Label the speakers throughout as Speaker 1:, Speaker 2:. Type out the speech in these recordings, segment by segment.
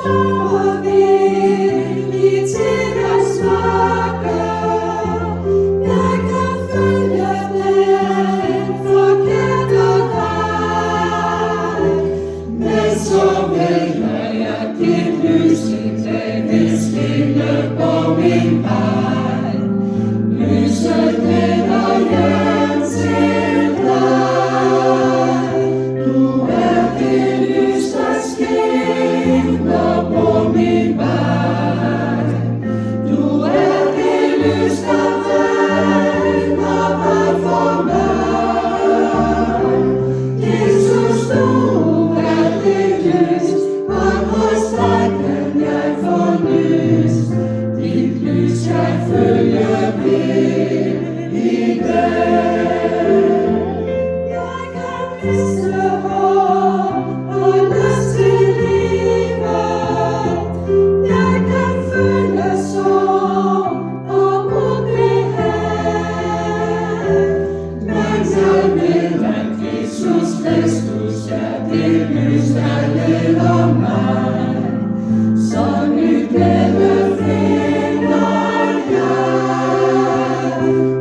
Speaker 1: og villig til at snakke. Jeg kan følge den forkerte vej, men så vælger jeg dit lys en dag vil skinne på min vej. Lyset leder hjem til dig. Du er det lys, der skinner på min vej. Du er det lys, der vender vej for mig. Jesus, du er det lys, og hos dig kan jeg få lys. Dit lys jeg følger vil i dag. Jeg kan miste håb og lyst til livet. Jeg kan føle sorg og ubehag. Men jeg ved, at Jesus Kristus er det lys, der leder mig. Så nyt glæde finder jeg.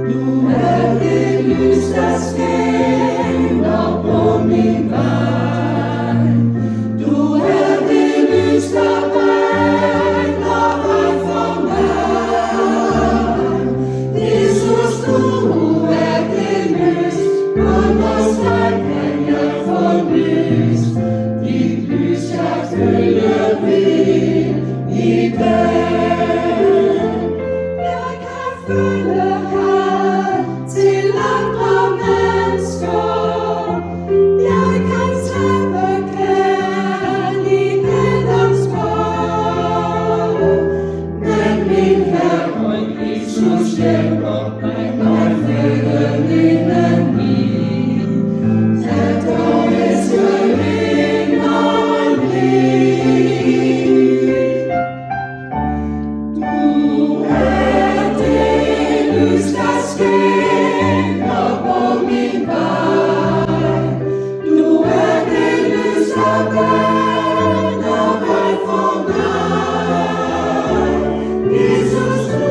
Speaker 1: Du er det lys, der skinner på min vej. Du er det lys, der baner vej for mig. Jesus, du er det lys, og hos dig kan jeg få lys. Dit lys jeg følger vil i dag. Jeg kan følge her til andre mennesker. Jeg kan tabe kærlighedens båd. Men min Herre Jesus hjælper mig, når føden indeni. Jeg dog elsker inderligt. Du er det lys, der skinner på min vej. Du er det lys, der baner vej for mig. Jesus, du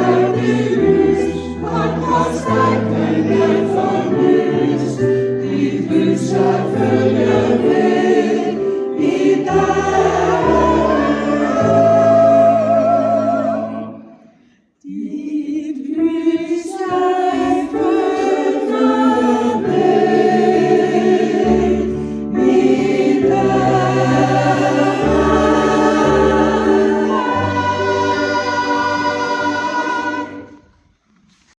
Speaker 1: er det lys, og hos dig kan jeg få lys. Dit lys jeg følger ved i dag. Dit lys jeg følger